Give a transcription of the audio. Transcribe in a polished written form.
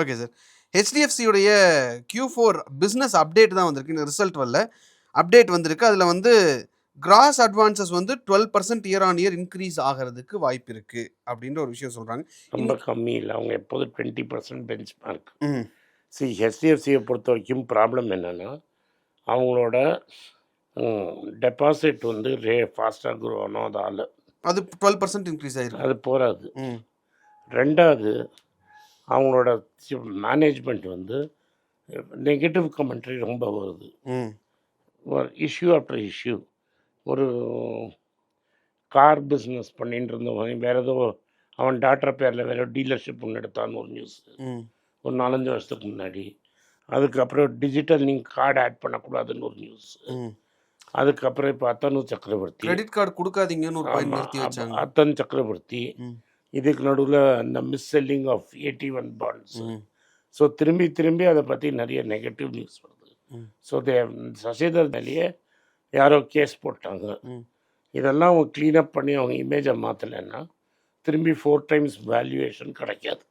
Okay sir. ஹெச்டிஎஃப்சியுடைய Q4 business update தான் வந்திருக்கு. இன்னும் ரிசல்ட் வரல. அப்டேட் வந்திருக்கு. அதில் வந்து கிராஸ் அட்வான்சஸ் வந்து 12% இயர் ஆன் இயர் இன்க்ரீஸ் ஆகிறதுக்கு வாய்ப்பு இருக்கு அப்படின்ற ஒரு விஷயம் சொல்றாங்க. ரொம்ப கம்மி இல்லை, அவங்க எப்போதும் 20% பெஞ்ச் மார்க். ம். ஹெச்டிஎஃப்சியை பொறுத்த வரைக்கும் ப்ராப்ளம் என்னென்னா, அவங்களோட டெபாசிட் வந்து ஃபாஸ்ட்டாக க்ரோ ஆனோம். அது 12% இன்க்ரீஸ் ஆயிருக்கு. அது போகாது. ம். ரெண்டாவது, அவங்களோட மேனேஜ்மெண்ட் வந்து நெகட்டிவ் கமெண்ட்ரி ரொம்ப வருது. ம். Issue after issue. ஒரு கார் பிஸ்னஸ் பண்ணிட்டு இருந்தவன் வேறு ஏதோ அவன் டாக்டர் பேரில் வேறு டீலர்ஷிப் ஒன்று எடுத்தான்னு ஒரு நியூஸ் ம். ஒரு 4-5 வருஷத்துக்கு முன்னாடி. அதுக்கப்புறம் டிஜிட்டல் நீங்கள் கார்டு ஆட் பண்ணக்கூடாதுன்னு ஒரு நியூஸ். ம். அதுக்கப்புறம் இப்போ அத்தனு சக்கரவர்த்தி, கிரெடிட் கார்டு கொடுக்காதீங்கன்னு ஒரு பாயிண்ட் நிறுத்தி வச்சாங்க. அத்தன் சக்கரவர்த்தி, ம். இதுக்கு நடுவில் இந்த மிஸ் செல்லிங் ஆஃப் 81 பாண்ட்ஸ். ம். ஸோ திரும்பி திரும்பி அதை பற்றி நிறைய நெகட்டிவ் நியூஸ் வருது. ம். ஸோ சசிதர் மேலேயே யாரோ கேஸ் போட்டாங்க. ம். இதெல்லாம் அவங்க க்ளீனப் பண்ணி அவங்க இமேஜை மாற்றலைன்னா திரும்பி 4 times வேல்யூவேஷன் கிடைக்காது.